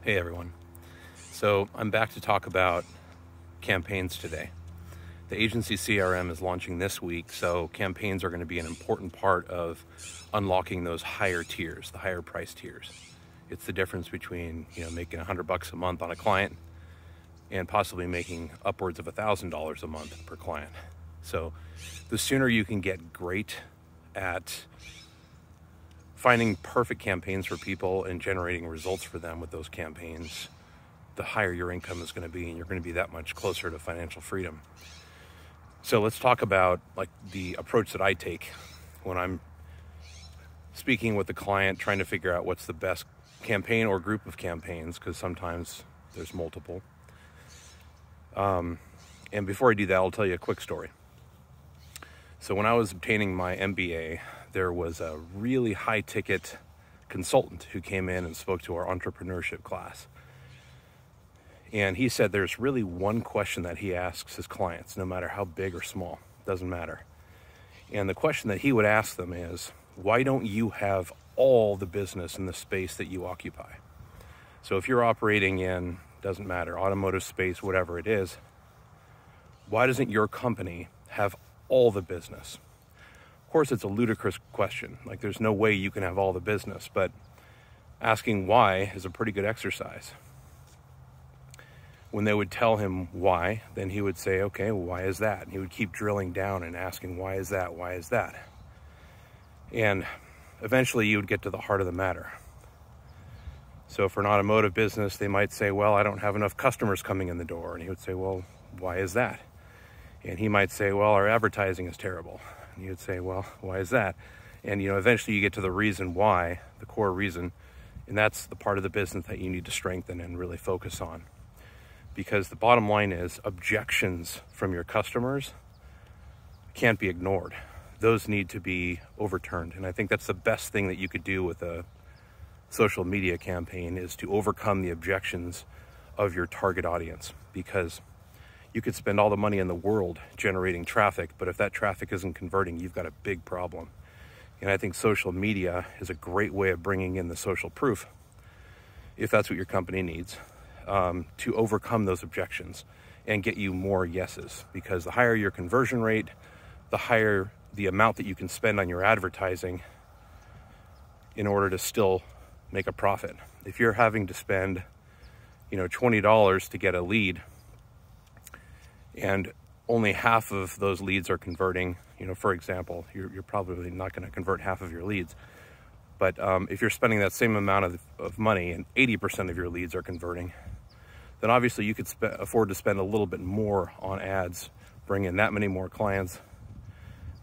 Hey everyone. So I'm back to talk about campaigns today. The agency CRM is launching this week, so campaigns are going to be an important part of unlocking those higher tiers, the higher price tiers. It's the difference between, making $100 a month on a client and possibly making upwards of $1,000 a month per client. So the sooner you can get great at finding perfect campaigns for people and generating results for them with those campaigns, the higher your income is going to be, and you're going to be that much closer to financial freedom. So let's talk about the approach that I take when I'm speaking with the client, trying to figure out what's the best campaign or group of campaigns, because sometimes there's multiple. And before I do that, I'll tell you a quick story. So when I was obtaining my MBA, there was a really high-ticket consultant who came in and spoke to our entrepreneurship class. And he said there's really one question that he asks his clients, no matter how big or small, doesn't matter. And the question that he would ask them is, why don't you have all the business in the space that you occupy? So if you're operating in, doesn't matter, automotive space, whatever it is, why doesn't your company have all the business? Of course, it's a ludicrous question. There's no way you can have all the business, but asking why is a pretty good exercise. When they would tell him why, then he would say, okay, well, why is that? And he would keep drilling down and asking, why is that? Why is that? And eventually you would get to the heart of the matter. So for an automotive business, they might say, well, I don't have enough customers coming in the door. And he would say, well, why is that? And he might say, well, our advertising is terrible. And you would say, well, why is that? And, eventually you get to the reason why, the core reason, and that's the part of the business that you need to strengthen and really focus on. Because the bottom line is objections from your customers can't be ignored. Those need to be overturned. And I think that's the best thing that you could do with a social media campaign, is to overcome the objections of your target audience. Because you could spend all the money in the world generating traffic, but if that traffic isn't converting, you've got a big problem. And I think social media is a great way of bringing in the social proof, if that's what your company needs, to overcome those objections and get you more yeses. Because the higher your conversion rate, the higher the amount that you can spend on your advertising in order to still make a profit. If you're having to spend, $20 to get a lead, and only half of those leads are converting, for example, you're probably not going to convert half of your leads. But if you're spending that same amount of money and 80% of your leads are converting, then obviously you could afford to spend a little bit more on ads, bring in that many more clients,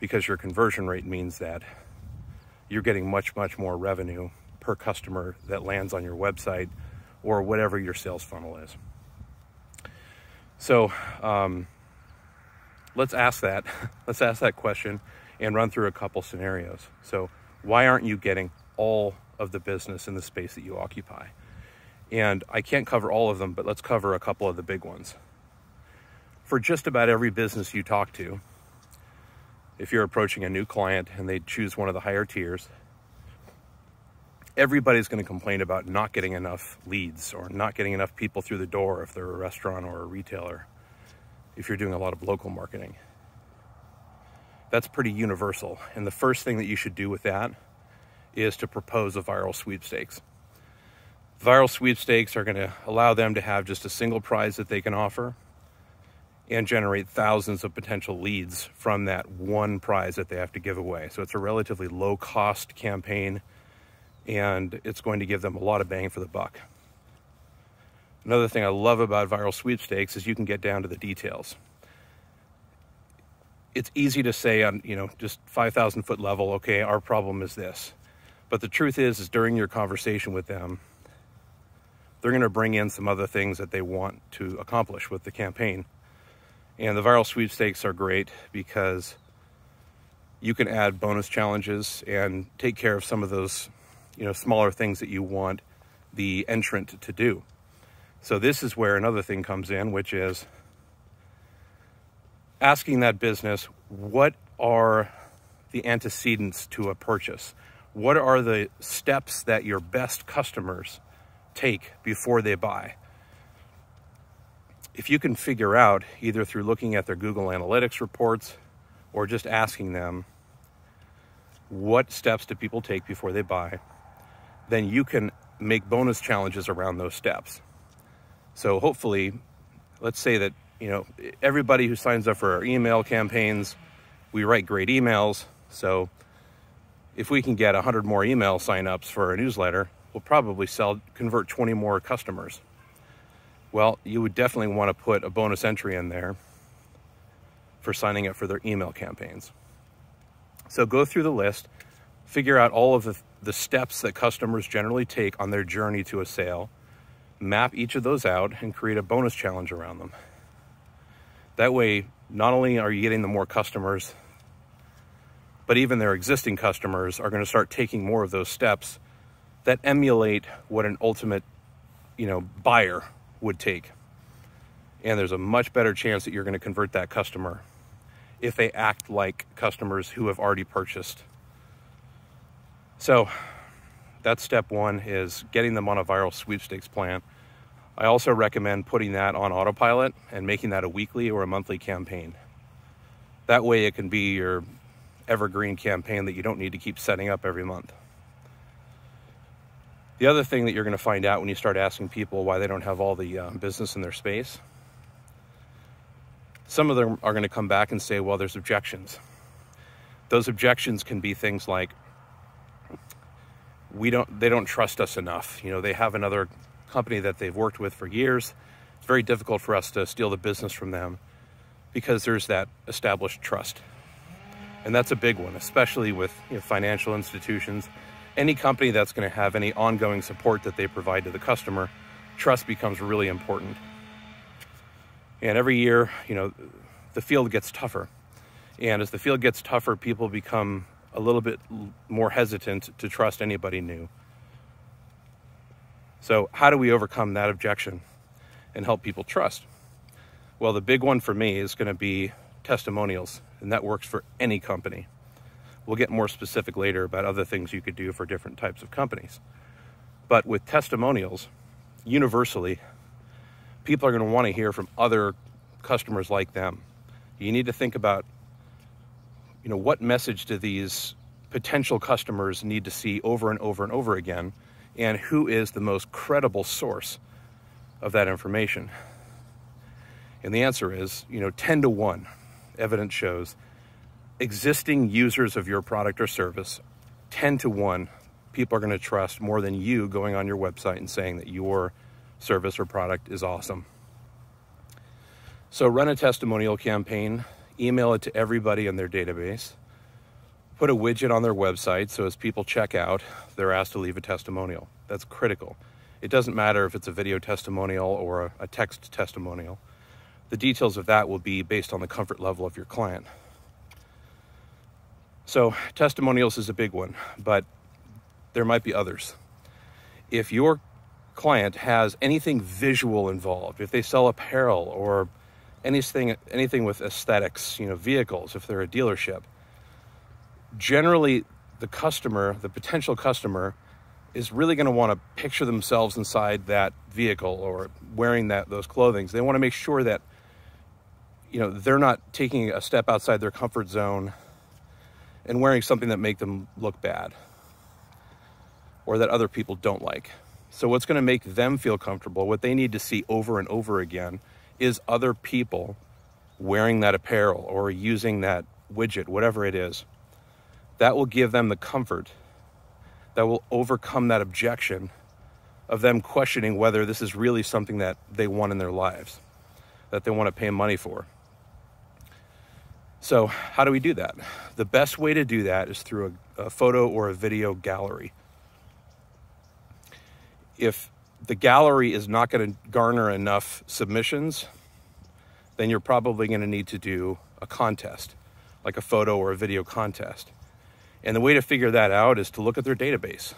because your conversion rate means that you're getting much, much more revenue per customer that lands on your website or whatever your sales funnel is. So let's ask that question and run through a couple scenarios. So why aren't you getting all of the business in the space that you occupy? And I can't cover all of them, but let's cover a couple of the big ones. For just about every business you talk to, if you're approaching a new client and they choose one of the higher tiers, everybody's going to complain about not getting enough leads or not getting enough people through the door if they're a restaurant or a retailer, if you're doing a lot of local marketing. That's pretty universal. And the first thing that you should do with that is to propose a viral sweepstakes. Viral sweepstakes are going to allow them to have just a single prize that they can offer and generate thousands of potential leads from that one prize that they have to give away. So it's a relatively low-cost campaign, and it's going to give them a lot of bang for the buck. Another thing I love about viral sweepstakes is you can get down to the details. It's easy to say on, just 5,000 foot level, okay, our problem is this. But the truth is during your conversation with them, they're going to bring in some other things that they want to accomplish with the campaign. And the viral sweepstakes are great because you can add bonus challenges and take care of some of those, smaller things that you want the entrant to do. So this is where another thing comes in, which is asking that business, what are the antecedents to a purchase? What are the steps that your best customers take before they buy. If you can figure out, either through looking at their Google Analytics reports or just asking them, what steps do people take before they buy, then you can make bonus challenges around those steps. So hopefully, let's say that, everybody who signs up for our email campaigns, we write great emails. So if we can get 100 more email signups for our newsletter, we'll probably convert 20 more customers. Well, you would definitely want to put a bonus entry in there for signing up for their email campaigns. So go through the list, figure out all of the steps that customers generally take on their journey to a sale, map each of those out, and create a bonus challenge around them. That way, not only are you getting the more customers, but even their existing customers are going to start taking more of those steps that emulate what an ultimate, buyer would take. And there's a much better chance that you're going to convert that customer if they act like customers who have already purchased. So that's step one, is getting them on a viral sweepstakes plan. I also recommend putting that on autopilot and making that a weekly or a monthly campaign. That way it can be your evergreen campaign that you don't need to keep setting up every month. The other thing that you're going to find out when you start asking people why they don't have all the business in their space, some of them are going to come back and say, well, there's objections. Those objections can be things like, they don't trust us enough. They have another company that they've worked with for years. It's very difficult for us to steal the business from them because there's that established trust. And that's a big one, especially with financial institutions. Any company that's going to have any ongoing support that they provide to the customer, trust becomes really important. And every year, the field gets tougher. And as the field gets tougher, people become a little bit more hesitant to trust anybody new. So how do we overcome that objection and help people trust? Well, the big one for me is going to be testimonials, and that works for any company. We'll get more specific later about other things you could do for different types of companies. But with testimonials, universally, people are going to want to hear from other customers like them. You need to think about, what message do these potential customers need to see over and over and over again, and who is the most credible source of that information? And the answer is, 10 to 1, evidence shows existing users of your product or service, 10 to 1, people are going to trust more than you going on your website and saying that your service or product is awesome. So run a testimonial campaign, email it to everybody in their database, put a widget on their website so as people check out, they're asked to leave a testimonial. That's critical. It doesn't matter if it's a video testimonial or a text testimonial. The details of that will be based on the comfort level of your client. So testimonials is a big one, but there might be others. If your client has anything visual involved, if they sell apparel or anything with aesthetics, vehicles, if they're a dealership, generally the potential customer is really going to want to picture themselves inside that vehicle or wearing those clothing. They want to make sure that, they're not taking a step outside their comfort zone and wearing something that make them look bad or that other people don't like. So what's going to make them feel comfortable, what they need to see over and over again, is other people wearing that apparel or using that widget, whatever it is. That will give them the comfort that will overcome that objection of them questioning whether this is really something that they want in their lives, that they want to pay money for. So how do we do that? The best way to do that is through a photo or a video gallery. If the gallery is not going to garner enough submissions, then you're probably going to need to do a contest, like a photo or a video contest. And the way to figure that out is to look at their database.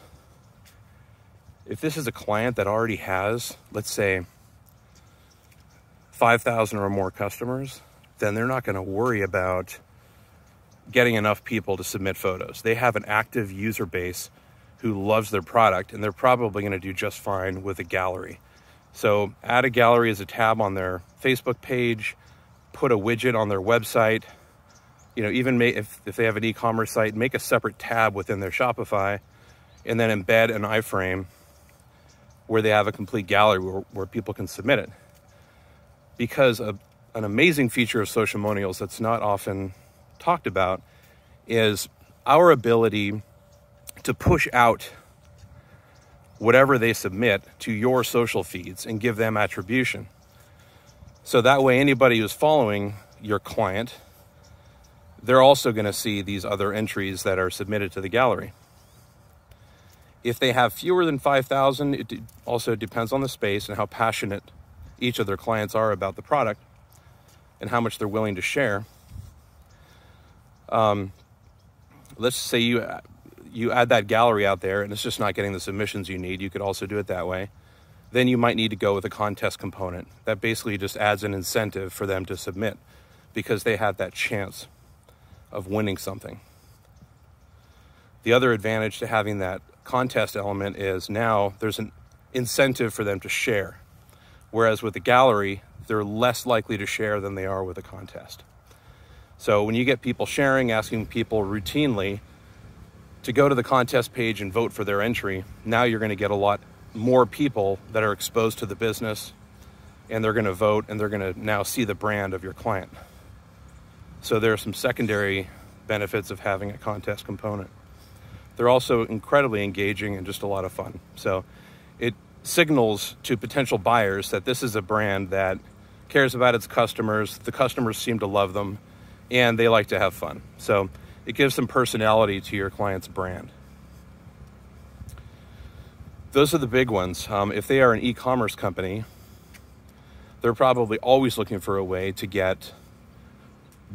If this is a client that already has, let's say, 5,000 or more customers, then they're not going to worry about getting enough people to submit photos. They have an active user base who loves their product, and they're probably going to do just fine with a gallery. So add a gallery as a tab on their Facebook page, put a widget on their website, even if they have an e-commerce site, make a separate tab within their Shopify, and then embed an iframe where they have a complete gallery where people can submit it. Because an amazing feature of Sociamonials that's not often talked about is our ability to push out whatever they submit to your social feeds and give them attribution. So that way, anybody who's following your client, they're also going to see these other entries that are submitted to the gallery. If they have fewer than 5,000, it also depends on the space and how passionate each of their clients are about the product and how much they're willing to share. Let's say you add that gallery out there and it's just not getting the submissions you need. You could also do it that way. Then you might need to go with a contest component. That basically just adds an incentive for them to submit because they have that chance of winning something. The other advantage to having that contest element is now there's an incentive for them to share. Whereas with the gallery, they're less likely to share than they are with a contest. So when you get people sharing, asking people routinely to go to the contest page and vote for their entry, now you're going to get a lot more people that are exposed to the business, and they're going to vote, and they're going to now see the brand of your client. So there are some secondary benefits of having a contest component. They're also incredibly engaging and just a lot of fun. So it signals to potential buyers that this is a brand that cares about its customers. The customers seem to love them, and they like to have fun. So it gives some personality to your client's brand. Those are the big ones. If they are an e-commerce company, they're probably always looking for a way to get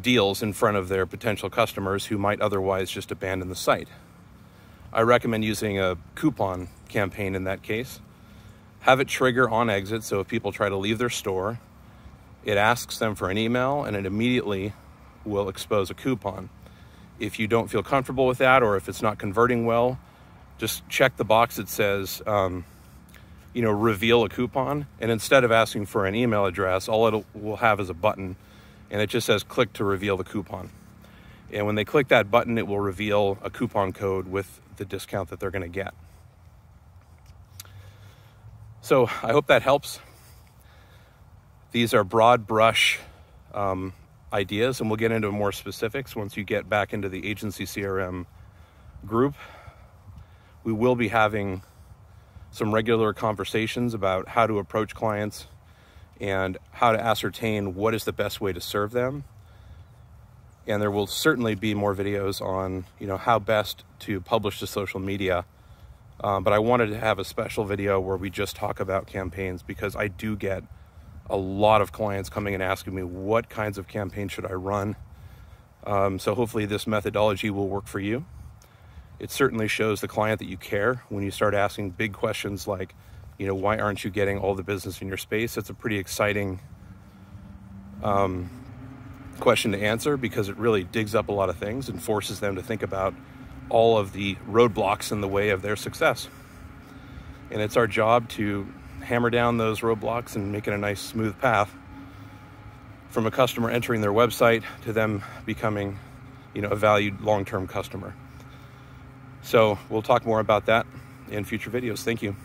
deals in front of their potential customers who might otherwise just abandon the site. I recommend using a coupon campaign in that case. Have it trigger on exit, so if people try to leave their store, it asks them for an email and it immediately will expose a coupon. If you don't feel comfortable with that, or if it's not converting well, just check the box that says, reveal a coupon. And instead of asking for an email address, all it will have is a button, and it just says click to reveal the coupon. And when they click that button, it will reveal a coupon code with the discount that they're going to get. So I hope that helps. These are broad brush ideas, and we'll get into more specifics once you get back into the agency CRM group. We will be having some regular conversations about how to approach clients and how to ascertain what is the best way to serve them. And there will certainly be more videos on, how best to publish to social media. But I wanted to have a special video where we just talk about campaigns, because I do get a lot of clients coming and asking me what kinds of campaigns should I run. So hopefully this methodology will work for you. It certainly shows the client that you care when you start asking big questions like, why aren't you getting all the business in your space? That's a pretty exciting question to answer, because it really digs up a lot of things and forces them to think about all of the roadblocks in the way of their success. And it's our job to hammer down those roadblocks and make it a nice smooth path from a customer entering their website to them becoming, a valued long-term customer. So we'll talk more about that in future videos. Thank you.